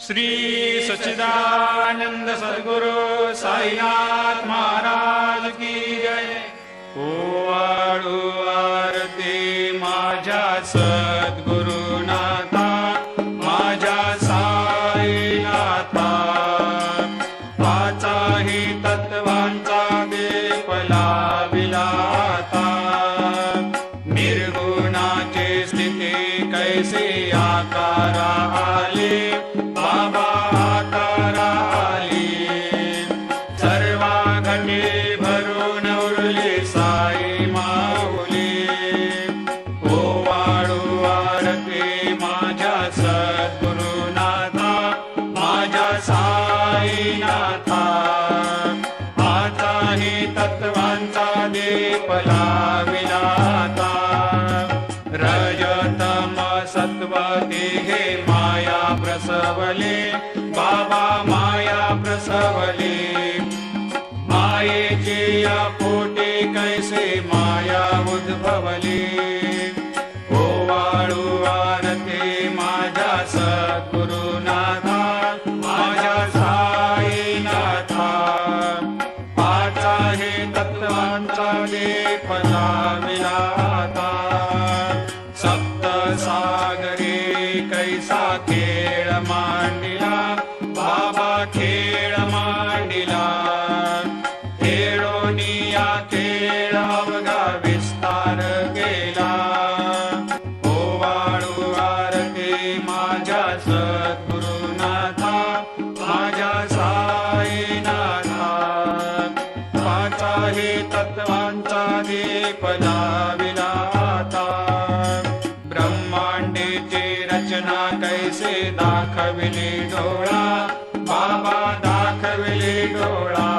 श्री सच्चिदानंद सद्गुरु साईनाथ महाराज की जय। ओवाळू आरती माझ्या सद्गुरुनाथा, माझ्या साईनाथा, पाचाही तत्वांचा दीप लाविला आता। निर्गुणाची स्थिती कैसे आकारा आले, बाबा आकारा आली। सर्वा घटे भरून उरली साई माऊली। ओवाळू आरती माझ्या सद्गुरुनाथा, माझ्या साईनाथा, आताही तत्वांचा दीप लाविला आता। रजतम सत्व तिघे माया प्रसवले, बाबा माया प्रसवले। मायेची या पोटी कैसे माया उद्भवली। ओवाळू आरती माझ्या सद्गुरुनाथा, माझ्या साईनाथा, पाचाही तत्वांचा दीप लाविला आता। सप्त सागरी कैसा खेळ मांडिला, बाबा खेळ मांडिला। खेळोनिया खेळ अवघा विस्तार केला। ओवाळू आरती माझ्या सद्गुरुनाथा, माझ्या साईनाथा, पाचाही तत्वांचा दीप लाविला आता। ब्रह्मांडेची रचना कैसे दाखविली डोळा, बाबा दाखविली डोळा।